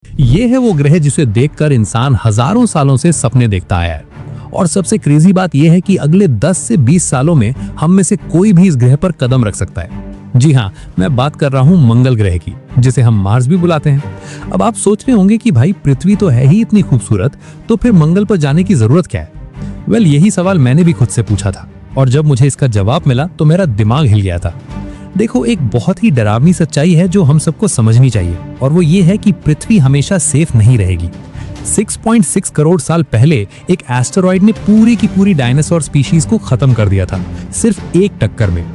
ये है वो ग्रह जिसे देखकर इंसान हजारों सालों से सपने देखता आया है। और सबसे क्रेजी बात यह है कि अगले 10 से 20 सालों में हम में से कोई भी इस ग्रह पर कदम रख सकता है। जी हाँ, मैं बात कर रहा हूँ मंगल ग्रह की, जिसे हम मार्स भी बुलाते हैं। अब आप सोच रहे होंगे कि भाई पृथ्वी तो है ही इतनी खूबसूरत, तो फिर मंगल पर जाने की जरूरत क्या है? वेल, यही सवाल मैंने भी खुद से पूछा था, और जब मुझे इसका जवाब मिला तो मेरा दिमाग हिल गया था। देखो, एक बहुत ही डरावनी सच्चाई है जो हम सबको समझनी चाहिए, और वो ये है कि पृथ्वी हमेशा सेफ नहीं रहेगी। 6.6 करोड़ साल पहले एक एस्टेरॉइड ने पूरी की पूरी डायनासोर स्पीशीज को खत्म कर दिया था, सिर्फ एक टक्कर में।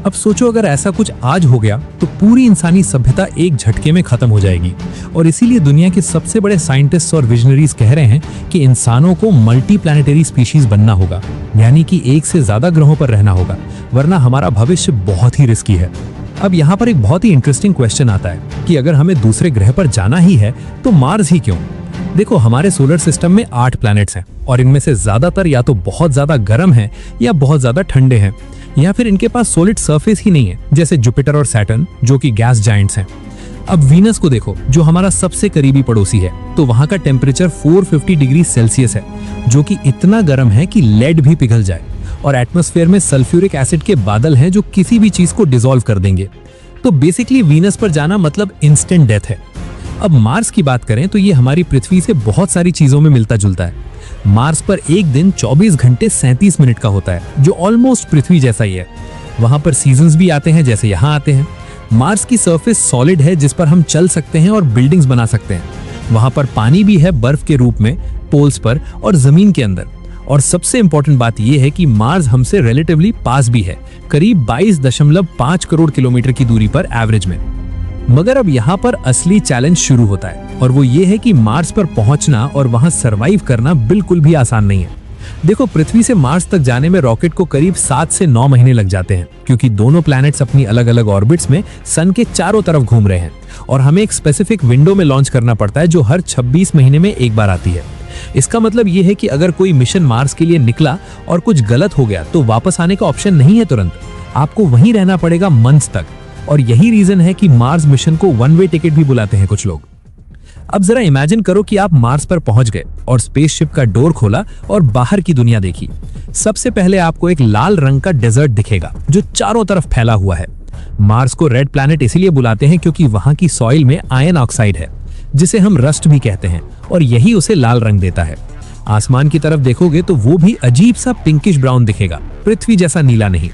अब सोचो, अगर ऐसा कुछ आज हो गया तो पूरी इंसानी सभ्यता एक झटके में खत्म हो जाएगी। और इसीलिए दुनिया के सबसे बड़े साइंटिस्ट्स और विजनरीज कह रहे हैं कि इंसानों को मल्टी प्लैनेटरी स्पीशीज बनना होगा, यानी कि एक से ज्यादा ग्रहों पर रहना होगा, वरना हमारा भविष्य बहुत ही रिस्की है। अब यहाँ पर एक बहुत ही इंटरेस्टिंग क्वेश्चन आता है कि अगर हमें दूसरे ग्रह पर जाना ही है तो मार्स ही क्यों? देखो, हमारे सोलर सिस्टम में 8 प्लैनेट्स हैं, और इनमें से ज्यादातर या तो बहुत ज्यादा गर्म हैं या बहुत ज्यादा ठंडे हैं, या फिर इनके पास सॉलिड सरफेस ही नहीं है, जैसे जुपिटर और सैटर्न जो कि गैस जायंट्स हैं। अब वीनस को देखो, जो हमारा सबसे करीबी पड़ोसी है, तो वहां का टेम्परेचर 450 डिग्री सेल्सियस है, जो कि इतना गर्म है कि लेड भी पिघल जाए। और एटमॉस्फेयर में सल्फ्यूरिक एसिड के बादल हैं जो किसी भी चीज को डिसॉल्व कर देंगे। तो बेसिकली वीनस पर जाना मतलब इंस्टेंट डेथ है। अब मार्स की बात करें तो ये हमारी पृथ्वी से बहुत सारी चीजों में मिलता जुलता है। मार्स पर एक दिन 24 घंटे 37 मिनट का होता है, जो ऑलमोस्ट पृथ्वी जैसा ही है। वहां पर सीजन्स भी आते हैं जैसे यहाँ आते हैं। मार्स की सरफेस सॉलिड है, जिस पर हम चल सकते हैं और बिल्डिंग्स बना सकते हैं। वहां पर पानी भी है बर्फ के रूप में, पोल्स पर और जमीन के अंदर। और सबसे इंपॉर्टेंट बात यह है कि मार्स हमसे रिलेटिवली पास भी है, करीब 22.5 करोड़ किलोमीटर की दूरी पर एवरेज में। मगर अब यहाँ पर असली चैलेंज शुरू होता है, और वो ये है कि मार्स पर पहुंचना और वहां सरवाइव करना बिल्कुल भी आसान नहीं है। देखो, पृथ्वी से मार्स तक जाने में रॉकेट को करीब 7 से 9 महीने लग जाते हैं, क्योंकि दोनों प्लैनेट्स अपनी अलग अलग ऑर्बिट्स में सन के चारों तरफ घूम रहे हैं, और हमें एक स्पेसिफिक विंडो में लॉन्च करना पड़ता है जो हर 26 महीने में एक बार आती है। इसका मतलब ये है कि अगर कोई मिशन मार्स के लिए निकला और कुछ गलत हो गया तो वापस आने का ऑप्शन नहीं है तुरंत, आपको वहीं रहना पड़ेगा मंथ्स तक। और यही रीजन है कि मार्स मिशन को वन वे टिकट भी बुलाते हैं कुछ लोग। अब जरा इमेजिन करो कि आप मार्स पर पहुंच गए और स्पेसशिप का डोर खोला और बाहर की दुनिया देखी। सबसे पहले आपको एक लाल रंग का डेजर्ट दिखेगा जो चारों तरफ फैला हुआ है। मार्स को रेड प्लैनेट इसीलिए बुलाते हैं क्योंकि वहां की सॉइल में आयरन ऑक्साइड है, जिसे हम रस्ट भी कहते हैं, और यही उसे लाल रंग देता है। आसमान की तरफ देखोगे तो वो भी अजीब सा पिंकिश ब्राउन दिखेगा, पृथ्वी जैसा नीला नहीं।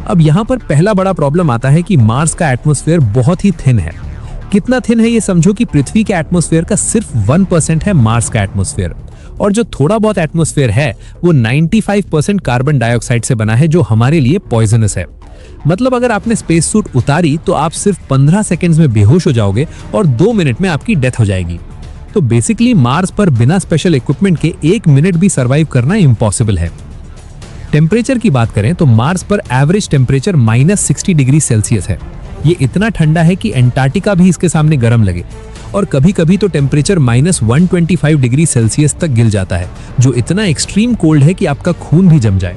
अब यहाँ पर पहला बड़ा प्रॉब्लम आता है कि मार्स का एटमॉस्फेयर बहुत ही थिन है। कितना थिन है ये समझो कि पृथ्वी के एटमॉस्फेयर का सिर्फ 1% है मार्स का एटमॉस्फेयर, और जो थोड़ा बहुत एटमॉस्फेयर है वो 95% कार्बन डाइऑक्साइड से बना है, जो हमारे लिए पॉइजनस है। मतलब अगर आपने स्पेस सूट उतारी तो आप सिर्फ 15 सेकेंड्स में बेहोश हो जाओगे और 2 मिनट में आपकी डेथ हो जाएगी। तो बेसिकली मार्स पर बिना स्पेशल इक्विपमेंट के 1 मिनट भी सरवाइव करना इम्पॉसिबल है। टेम्परेचर की बात करें तो मार्स पर एवरेज टेम्परेचर -60 डिग्री सेल्सियस है। ये इतना ठंडा है कि अंटार्कटिका भी इसके सामने गर्म लगे, और कभी कभी तो टेम्परेचर -125 डिग्री सेल्सियस तक गिर जाता है, जो इतना एक्सट्रीम कोल्ड है कि आपका खून भी जम जाए।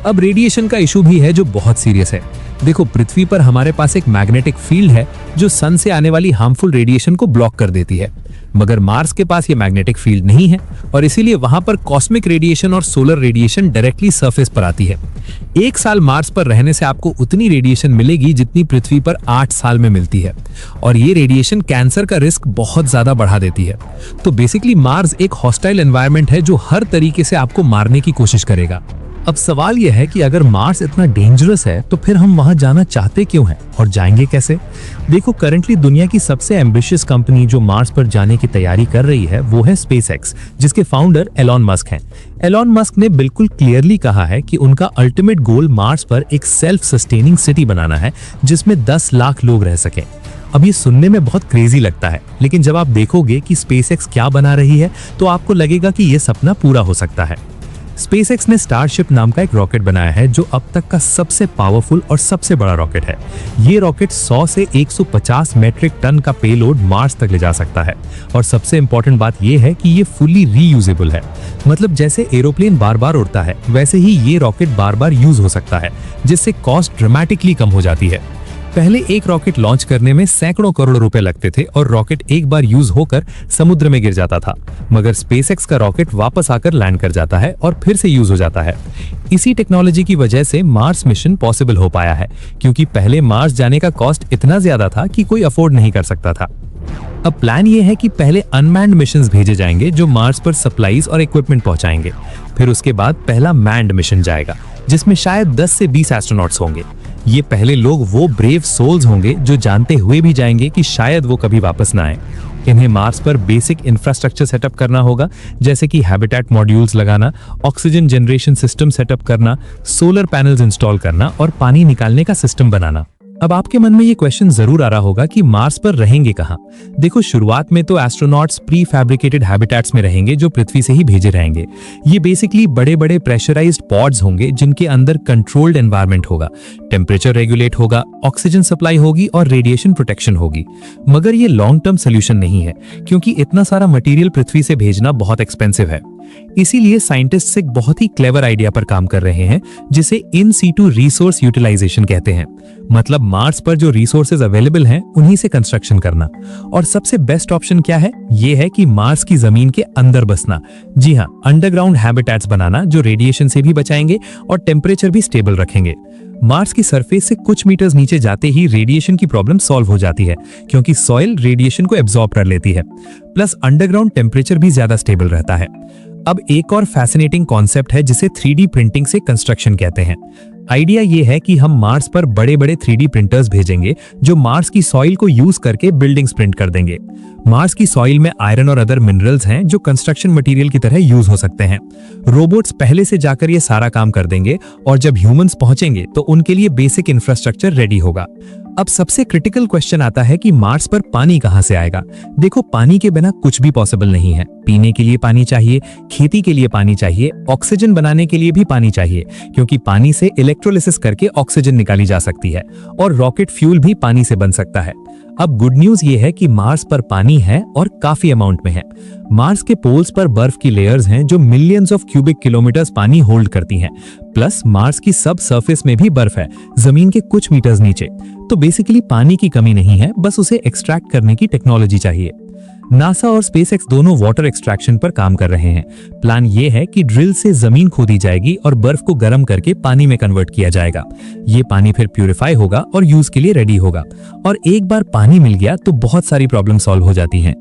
अब रेडिएशन का इशू भी है जो बहुत सीरियस है। देखो, पृथ्वी पर हमारे पास एक मैग्नेटिक फील्ड है जो सन से आने वाली हार्मफुल रेडिएशन को ब्लॉक कर देती है, मगर मार्स के पास ये मैग्नेटिक फील्ड नहीं है, और इसीलिए वहां पर कॉस्मिक रेडिएशन और सोलर रेडिएशन डायरेक्टली सरफेस पर आती है। 1 साल मार्स पर रहने से आपको उतनी रेडिएशन मिलेगी जितनी पृथ्वी पर 8 साल में मिलती है, और ये रेडिएशन कैंसर का रिस्क बहुत ज्यादा बढ़ा देती है। तो बेसिकली मार्स एक हॉस्टाइल एनवायरनमेंट है जो हर तरीके से आपको मारने की कोशिश करेगा। अब सवाल यह है कि अगर मार्स इतना डेंजरस है तो फिर हम वहां जाना चाहते क्यों हैं और जाएंगे कैसे? देखो, करंटली दुनिया की सबसे एम्बिशियस कंपनी जो मार्स पर जाने की तैयारी कर रही है वो है स्पेसएक्स, जिसके फाउंडर एलॉन मस्क हैं। एलॉन मस्क ने बिल्कुल क्लियरली कहा है कि उनका अल्टीमेट गोल मार्स पर एक सेल्फ सस्टेनिंग सिटी बनाना है जिसमें 10 लाख लोग रह सकें। अब ये सुनने में बहुत क्रेजी लगता है, लेकिन जब आप देखोगे कि स्पेसएक्स क्या बना रही है तो आपको लगेगा कि ये सपना पूरा हो सकता है। स्पेसएक्स ने स्टारशिप नाम का एक रॉकेट बनाया है जो अब तक का सबसे पावरफुल और सबसे बड़ा रॉकेट है। ये रॉकेट 100 से 150 मेट्रिक टन का पेलोड मार्स तक ले जा सकता है, और सबसे इंपॉर्टेंट बात यह है कि ये फुली रीयूजेबल है। मतलब जैसे एरोप्लेन बार बार उड़ता है वैसे ही ये रॉकेट बार बार यूज हो सकता है, जिससे कॉस्ट ड्रामेटिकली कम हो जाती है। पहले एक रॉकेट लॉन्च करने में सैकड़ों करोड़ रुपए लगते थे और रॉकेट एक बार यूज होकर समुद्र में गिर जाता था। मगर स्पेसएक्स का रॉकेट वापस आकर लैंड कर जाता है और फिर से यूज हो जाता है। इसी टेक्नोलॉजी की वजह से मार्स मिशन पॉसिबल हो पाया है, क्योंकि पहले मार्स जाने का कॉस्ट इतना ज्यादा था कि कोई अफोर्ड नहीं कर सकता था। अब प्लान ये है कि पहले अनमैन्ड मिशंस भेजे जाएंगे जो मार्स पर सप्लाईज और इक्विपमेंट पहुंचाएंगे। फिर उसके बाद पहला मैन्ड मिशन जाएगा, जिसमें शायद 10 से 20 एस्ट्रोनॉट्स होंगे। ये पहले लोग वो ब्रेव सोल्स होंगे जो जानते हुए भी जाएंगे कि शायद वो कभी वापस ना आए। इन्हें मार्स पर बेसिक इंफ्रास्ट्रक्चर सेटअप करना होगा, जैसे कि हैबिटेट मॉड्यूल्स लगाना, ऑक्सीजन जनरेशन सिस्टम सेटअप करना, सोलर पैनल्स इंस्टॉल करना और पानी निकालने का सिस्टम बनाना। अब आपके मन में ये क्वेश्चन जरूर आ रहा होगा कि मार्स पर रहेंगे कहां? देखो, शुरुआत में तो एस्ट्रोनॉट्स प्री फैब्रिकेटेड हैबिटेट्स में रहेंगे जो पृथ्वी से ही भेजे रहेंगे। ये बेसिकली बड़े बड़े प्रेशराइज्ड पॉड्स होंगे जिनके अंदर कंट्रोल्ड एनवायरनमेंट होगा, टेम्परेचर रेगुलेट होगा, ऑक्सीजन सप्लाई होगी और रेडिएशन प्रोटेक्शन होगी। मगर ये लॉन्ग टर्म सोल्यूशन नहीं है, क्योंकि इतना सारा मटेरियल पृथ्वी से भेजना बहुत एक्सपेंसिव है। इसीलिए साइंटिस्ट्स एक बहुत ही क्लेवर आइडिया पर काम कर रहे हैं, जिसे इन सीटू रिसोर्स यूटिलाइजेशन कहते हैं। मतलब मार्स पर जो रिसोर्सेज अवेलेबल हैं उन्हीं से कंस्ट्रक्शन करना। और सबसे बेस्ट ऑप्शन क्या है? ये है कि मार्स की जमीन के अंदर बसना। जी हाँ, अंडरग्राउंड हैबिटेट्स बनाना जो रेडिएशन से भी बचाएंगे और टेम्परेचर भी स्टेबल रखेंगे। मार्स की सरफेस से कुछ मीटर्स नीचे जाते ही रेडिएशन की प्रॉब्लम सॉल्व हो जाती है, क्योंकि सॉइल रेडिएशन को एब्जॉर्ब कर लेती है। प्लस अंडरग्राउंड टेम्परेचर भी ज्यादा स्टेबल रहता है। अब एक और फैसिनेटिंग कॉन्सेप्ट है जिसे 3D प्रिंटिंग से कंस्ट्रक्शन कहते हैं। आइडिया ये है कि हम मार्स पर बड़े बड़े 3D प्रिंटर्स भेजेंगे जो मार्स की सॉइल को यूज करके बिल्डिंग्स प्रिंट कर देंगे। मार्स की सॉइल में आयरन और अदर मिनरल्स हैं जो कंस्ट्रक्शन मटेरियल की तरह यूज हो सकते हैं। रोबोट्स पहले से जाकर ये सारा काम कर देंगे और जब ह्यूमंस पहुंचेंगे तो उनके लिए बेसिक इंफ्रास्ट्रक्चर रेडी होगा। अब सबसे क्रिटिकल क्वेश्चन आता है कि मार्स पर पानी कहां से आएगा? देखो, पानी के बिना कुछ भी पॉसिबल नहीं है। पीने के लिए पानी चाहिए, खेती के लिए पानी चाहिए, ऑक्सीजन बनाने के लिए भी पानी चाहिए, क्योंकि पानी से इलेक्ट्रोलिसिस करके ऑक्सीजन निकाली जा सकती है और रॉकेट फ्यूल भी पानी से बन सकता है। अब गुड न्यूज ये है कि मार्स पर पानी है और काफी अमाउंट में है। मार्स के पोल्स पर बर्फ की लेयर्स हैं जो मिलियंस ऑफ क्यूबिक किलोमीटर्स पानी होल्ड करती हैं। प्लस मार्स की सब सरफेस में भी बर्फ है, जमीन के कुछ मीटर्स नीचे। तो बेसिकली पानी की कमी नहीं है, बस उसे एक्सट्रैक्ट करने की टेक्नोलॉजी चाहिए। नासा और स्पेसएक्स दोनों वाटर एक्सट्रैक्शन पर काम कर रहे हैं। प्लान ये है कि ड्रिल से जमीन खोदी जाएगी और बर्फ को गर्म करके पानी में कन्वर्ट किया जाएगा। ये पानी फिर प्यूरिफाई होगा और यूज के लिए रेडी होगा। और एक बार पानी मिल गया तो बहुत सारी प्रॉब्लम सॉल्व हो जाती हैं।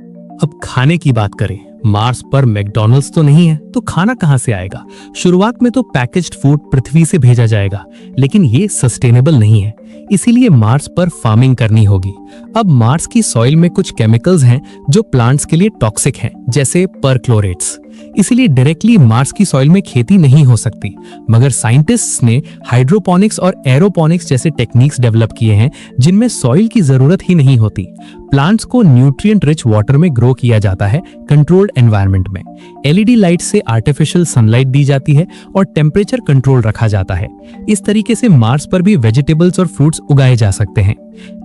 अब खाने की बात करें, मार्स पर मैकडॉनल्ड्स तो नहीं है, तो खाना कहां से आएगा? शुरुआत में तो पैकेज्ड फूड पृथ्वी से भेजा जाएगा, लेकिन ये सस्टेनेबल नहीं है, इसीलिए मार्स पर फार्मिंग करनी होगी। अब मार्स की सॉइल में कुछ केमिकल्स हैं जो प्लांट्स के लिए टॉक्सिक हैं, जैसे परक्लोरेट्स। इसीलिए डायरेक्टली मार्स की सॉइल में खेती नहीं हो सकती। मगर साइंटिस्ट्स ने हाइड्रोपोनिक्स और एरोपोनिक्स जैसे टेक्निक्स डेवलप किए हैं जिनमें सॉइल की जरूरत ही नहीं होती। प्लांट्स को न्यूट्रिएंट रिच वाटर में ग्रो किया जाता है कंट्रोल्ड एनवायरनमेंट में। एलईडी लाइट से आर्टिफिशियल सनलाइट दी जाती है और टेम्परेचर कंट्रोल रखा जाता है। इस तरीके से मार्स पर भी वेजिटेबल्स और फ्रूट्स उगाए जा सकते हैं।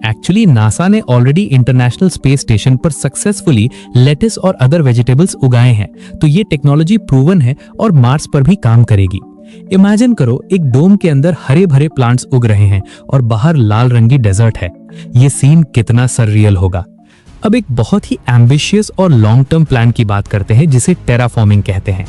एक्चुअली नासा ने ऑलरेडी इंटरनेशनल स्पेस स्टेशन पर सक्सेसफुली लेटिस और अदर वेजिटेबल्स उगाए हैं, तो ये टेक्नोलॉजी प्रूवन है और मार्स पर भी काम करेगी। इमेजिन करो, एक डोम के अंदर हरे भरे प्लांट्स उग रहे हैं और बाहर लाल रंगी डेजर्ट है। ये सीन कितना सररियल होगा। अब एक बहुत ही एम्बिशियस और लॉन्ग टर्म प्लान की बात करते हैं जिसे टेराफॉर्मिंग कहते हैं।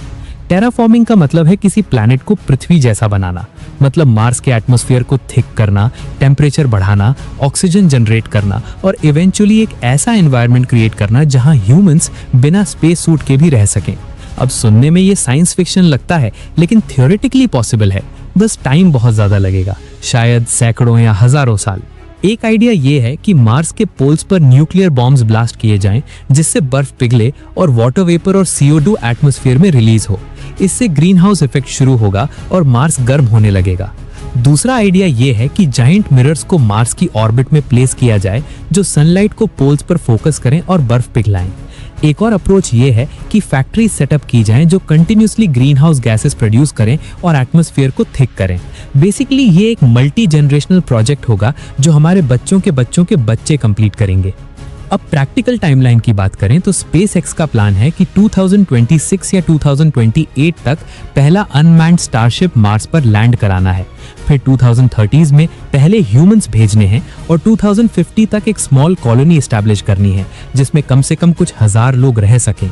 टेराफॉर्मिंग का मतलब है किसी प्लैनेट को पृथ्वी जैसा बनाना। मतलब मार्स के एटमॉस्फेयर को थिक करना, टेम्परेचर बढ़ाना, ऑक्सीजन जनरेट करना और इवेंचुअली एक ऐसा एनवायरनमेंट क्रिएट करना जहां ह्यूमंस बिना स्पेस सूट के भी रह सकें। अब सुनने में ये साइंस फिक्शन लगता है, लेकिन थियोरेटिकली पॉसिबल है। बस टाइम बहुत ज्यादा लगेगा, शायद सैकड़ों या हजारों साल। एक आइडिया ये है कि मार्स के पोल्स पर न्यूक्लियर बॉम्ब्स ब्लास्ट किए जाएं, जिससे बर्फ पिघले और वाटर वेपर और CO2 एटमॉस्फेयर में रिलीज हो। इससे ग्रीन हाउस इफेक्ट शुरू होगा और मार्स गर्म होने लगेगा। दूसरा आइडिया ये है कि जाइंट मिरर्स को मार्स की ऑर्बिट में प्लेस किया जाए जो सनलाइट को पोल्स पर फोकस करें और बर्फ पिघलाएं। एक और अप्रोच ये है कि फैक्ट्री सेटअप की जाएं जो continuously green house gases produce करें और एटमॉस्फेयर को थिक करें। बेसिकली ये एक मल्टी जनरेशनल प्रोजेक्ट होगा जो हमारे बच्चों के बच्चे कंप्लीट करेंगे। अब प्रैक्टिकल टाइमलाइन की बात करें तो स्पेसएक्स का प्लान है कि 2026 या 2028 तक पहला अनमैन्ड स्टारशिप मार्स पर लैंड कराना है। फिर 2030s में पहले ह्यूमंस भेजने हैं और 2050 तक एक स्मॉल कॉलोनी एस्टैब्लिश करनी है जिसमें कम से कम कुछ 1000 लोग रह सकें।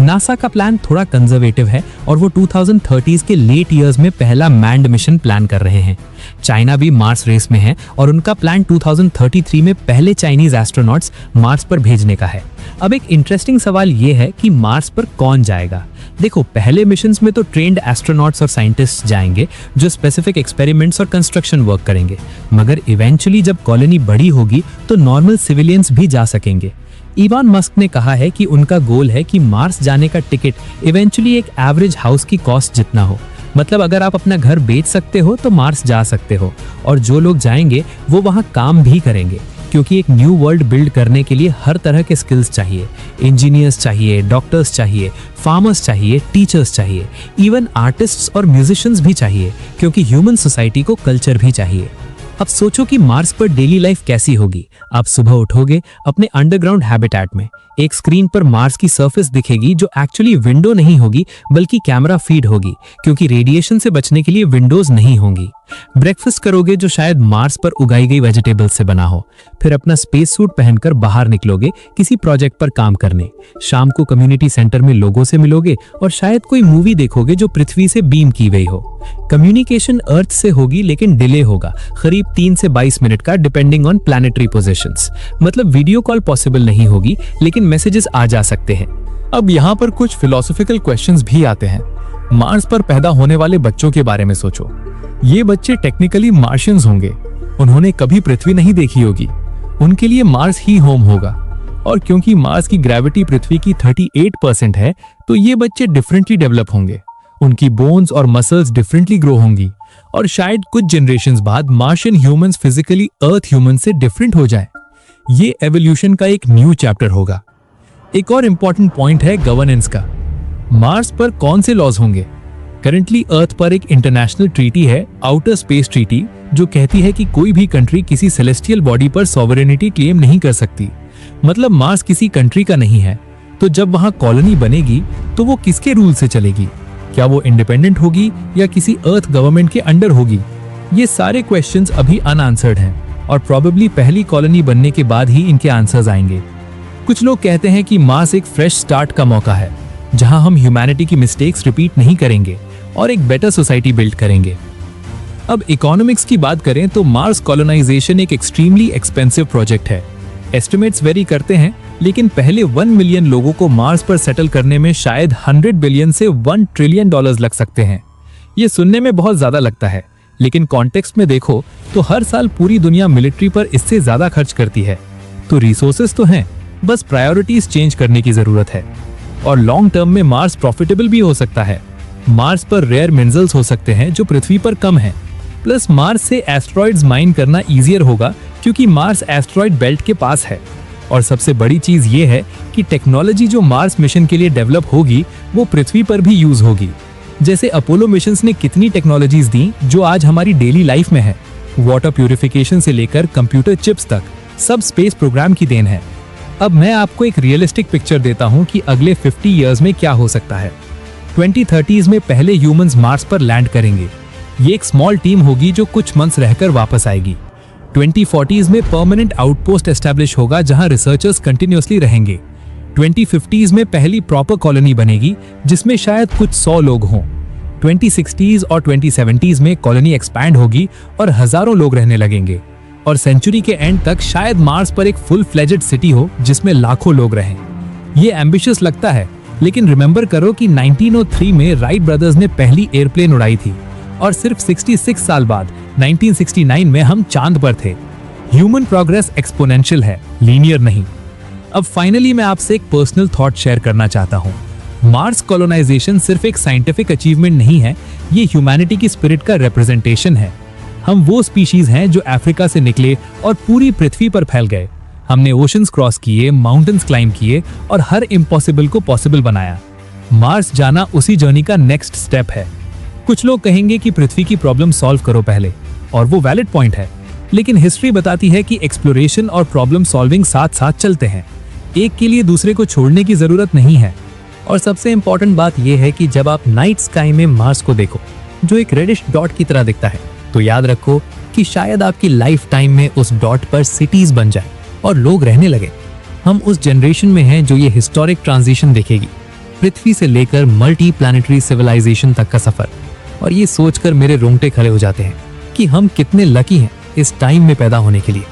नासा का प्लान थोड़ा कंजर्वेटिव है और वो 2030s के लेट ईयर्स में पहला मैन्ड मिशन प्लान कर रहे हैं। चाइना भी मार्स रेस में है और उनका प्लान 2033 में पहले चाइनीज एस्ट्रोनॉट्स मार्स पर भेजने का है। अब एक इंटरेस्टिंग सवाल ये है कि मार्स पर कौन जाएगा। देखो, पहले मिशंस में तो ट्रेंड एस्ट्रोनॉट्स और साइंटिस्ट्स जाएंगे जो स्पेसिफिक एक्सपेरिमेंट्स और कंस्ट्रक्शन वर्क करेंगे, मगर इवेंचुअली जब कॉलोनी बड़ी होगी तो नॉर्मल सिविलियंस भी जा सकेंगे। इलॉन मस्क ने कहा है कि उनका गोल है कि मार्स जाने का टिकट इवेंचुअली एक एवरेज हाउस की कॉस्ट जितना हो। मतलब अगर आप अपना घर बेच सकते हो तो मार्स जा सकते हो, और जो लोग जाएंगे वो वहाँ काम भी करेंगे, क्योंकि एक न्यू वर्ल्ड बिल्ड करने के लिए हर तरह के स्किल्स चाहिए। इंजीनियर्स चाहिए, डॉक्टर्स चाहिए, फार्मर्स चाहिए, टीचर्स चाहिए, इवन आर्टिस्ट्स और म्यूजिशियंस भी चाहिए, क्योंकि ह्यूमन सोसाइटी को कल्चर भी चाहिए। अब सोचो कि मार्स पर डेली लाइफ कैसी होगी। आप सुबह उठोगे अपने अंडरग्राउंड हैबिटेट में, एक स्क्रीन पर मार्स की सरफेस दिखेगी जो एक्चुअली विंडो नहीं होगी बल्कि कैमरा फीड होगी, क्योंकि रेडिएशन से बचने के लिए विंडोज नहीं होंगी। ब्रेकफास्ट करोगे जो शायद मार्स पर उगाई गई वेजिटेबल से बना हो। फिर अपना स्पेस सूट पहनकर बाहर निकलोगे किसी प्रोजेक्ट पर काम करने। शाम को कम्युनिटी सेंटर में लोगों से मिलोगे और शायद कोई मूवी देखोगे जो पृथ्वी से बीम की गई हो। कम्युनिकेशन अर्थ से होगी लेकिन डिले होगा, करीब 3 से 22 मिनट का, डिपेंडिंग ऑन प्लैनेटरी पोजीशंस। मतलब वीडियो कॉल पॉसिबल नहीं होगी लेकिन मैसेजेस आ जा सकते हैं। अब यहाँ पर कुछ फिलोसॉफिकल क्वेश्चंस भी आते हैं। मार्स पर पैदा होने वाले बच्चों के बारे में सोचो। ये बच्चे टेक्निकली मार्शियंस होंगे, उन्होंने कभी पृथ्वी नहीं देखी होगी, उनके लिए मार्स ही होम होगा। और क्योंकि मार्स की ग्रेविटी पृथ्वी की 38% है, तो ये बच्चे डिफरेंटली डेवलप होंगे, उनकी बोन्स और मसल्स डिफरेंटली ग्रो होंगी, और शायद कुछ जनरेशंस बाद मार्शियन ह्यूमंस फिजिकली अर्थ ह्यूमन से डिफरेंट हो जाए। ये एवोल्यूशन का एक न्यू चैप्टर होगा। एक और इंपॉर्टेंट पॉइंट है गवर्नेंस का। मार्स पर कौन से लॉज होंगे? करंटली अर्थ पर एक इंटरनेशनल ट्रीटी है, आउटर स्पेस ट्रीटी, जो कहती है कि कोई भी कंट्री किसी सेलेस्टियल बॉडी पर सॉवरेनिटी क्लेम नहीं कर सकती। मतलब मार्स किसी कंट्री का नहीं है। तो जब वहां कॉलोनी बनेगी तो वो किसके रूल से चलेगी? क्या वो इंडिपेंडेंट होगी या किसी अर्थ गवर्नमेंट के अंडर होगी? ये सारे क्वेश्चंस अभी अनआंसर्ड हैं और प्रोबेबली पहली कॉलोनी बनने के बाद ही इनके आंसर्स आएंगे। कुछ लोग कहते हैं कि मार्स एक फ्रेश स्टार्ट का मौका है, जहां हम ह्यूमैनिटी की मिस्टेक्स रिपीट नहीं करेंगे और एक बेटर सोसाइटी बिल्ड करेंगे। अब इकोनॉमिक्स की बात करें तो मार्स कॉलोनाइजेशन एक एक्सट्रीमली एक्सपेंसिव प्रोजेक्ट है। एस्टिमेट्स वेरी करते हैं, लेकिन पहले 1 मिलियन लोगों को मार्स पर सेटल करने में शायद 100 बिलियन से 1 ट्रिलियन डॉलर्स लग सकते हैं। ये सुनने में बहुत ज्यादा लगता है, लेकिन कॉन्टेक्स्ट में देखो तो हर साल पूरी दुनिया मिलिट्री पर इससे ज्यादा खर्च करती है। तो रिसोर्सेस तो हैं, बस प्रायोरिटीज चेंज करने की जरूरत है। और लॉन्ग टर्म में मार्स प्रॉफिटेबल भी हो सकता है। मार्स पर रेयर मिनरल्स हो सकते हैं जो पृथ्वी पर कम हैं। प्लस मार्स से एस्ट्रॉइड्स माइन करना इजियर होगा क्योंकि मार्स एस्ट्रॉइड बेल्ट के पास है। और सबसे बड़ी चीज ये है कि टेक्नोलॉजी जो मार्स मिशन के लिए डेवलप होगी वो पृथ्वी पर भी यूज होगी। जैसे अपोलो मिशंस ने कितनी टेक्नोलॉजीज दी जो आज हमारी डेली लाइफ में है। वाटर प्यूरिफिकेशन से लेकर कंप्यूटर चिप्स तक सब स्पेस प्रोग्राम की देन है। अब मैं आपको एक रियलिस्टिक पिक्चर देता हूं कि अगले 50 इयर्स में क्या हो सकता है। 2030s में पहले ह्यूमंस मार्स पर लैंड करेंगे। ये एक स्मॉल टीम होगी जो कुछ मंथ्स रहकर वापस आएगी। 2040s में परमानेंट आउटपोस्ट एस्टैब्लिश होगा जहां रिसर्चर्स कंटिन्यूअसली रहेंगे। 2050s में पहली प्रॉपर कॉलोनी बनेगी जिसमें शायद कुछ 100 लोग हों। 2060s और 2070s में कॉलोनी एक्सपैंड होगी और हजारों लोग रहने लगेंगे। और सेंचुरी के एंड तक शायद मार्स पर एक फुल फ्लेजेड सिटी हो जिसमें लाखों लोग रहें। ये एम्बिशियस लगता है, लेकिन रिमेंबर करो कि 1903 में राइट ब्रदर्स ने पहली एयरप्लेन उड़ाई थी और सिर्फ 66 साल बाद 1969 में हम चांद पर थे। ह्यूमन प्रोग्रेस एक्सपोनेंशियल है, लीनियर नहीं। अब फाइनली मैं आपसे एक पर्सनल थॉट शेयर करना चाहता हूँ। मार्स कॉलोनाइजेशन सिर्फ एक साइंटिफिक अचीवमेंट नहीं है, ये ह्यूमैनिटी की स्पिरिट का रिप्रेजेंटेशन है। हम वो स्पीशीज हैं जो अफ्रीका से निकले और पूरी पृथ्वी पर फैल गए। हमने ओशंस क्रॉस किए, माउंटेन्स क्लाइंब किए और हर इम्पॉसिबल को पॉसिबल बनाया। मार्स जाना उसी जर्नी का नेक्स्ट स्टेप है। कुछ लोग कहेंगे कि पृथ्वी की प्रॉब्लम सॉल्व करो पहले, और वो वैलिड पॉइंट है, लेकिन हिस्ट्री बताती है कि एक्सप्लोरेशन और प्रॉब्लम सॉल्विंग साथ साथ चलते हैं। एक के लिए दूसरे को छोड़ने की जरूरत नहीं है। और सबसे इंपॉर्टेंट बात यह है कि जब आप नाइट स्काई में मार्स को देखो जो एक रेडिश डॉट की तरह दिखता है, तो याद रखो कि शायद आपकी लाइफ टाइम में उस डॉट पर सिटीज बन जाए और लोग रहने लगे। हम उस जनरेशन में हैं जो ये हिस्टोरिक ट्रांजिशन देखेगी, पृथ्वी से लेकर मल्टी प्लैनेटरी सिविलाइजेशन तक का सफर। और ये सोचकर मेरे रोंगटे खड़े हो जाते हैं कि हम कितने लकी हैं इस टाइम में पैदा होने के लिए।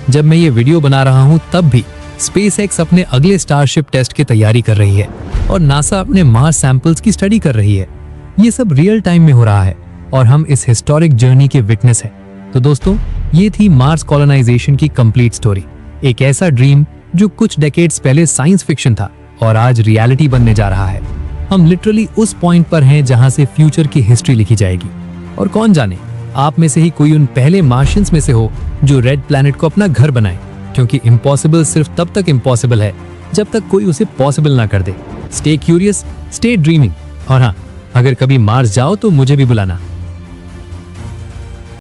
जब मैं ये वीडियो बना रहा हूँ तब भी स्पेसएक्स अपने अगले स्टारशिप टेस्ट की तैयारी कर रही है और नासा अपने मार्स सैंपल्स की स्टडी कर रही है। ये सब रियल टाइम में हो रहा है और हम इस हिस्टोरिक जर्नी के विटनेस हैं। तो दोस्तों, ये थी मार्स कॉलोनाइजेशन की कंप्लीट स्टोरी। एक ऐसा ड्रीम जो कुछ डेकेड्स पहले साइंस फिक्शन था और आज रियलिटी बनने जा रहा है। हम लिटरली उस पॉइंट पर हैं जहां से फ्यूचर की हिस्ट्री लिखी जाएगी। और कौन जाने, आप में से ही कोई उन पहले मार्शियंस में से हो जो रेड प्लैनेट को अपना घर बनाए, क्योंकि इम्पॉसिबल सिर्फ तब तक इम्पॉसिबल है जब तक कोई उसे पॉसिबल ना कर दे। स्टे क्यूरियस, स्टे ड्रीमिंग, और हाँ, अगर कभी मार्स जाओ तो मुझे भी बुलाना।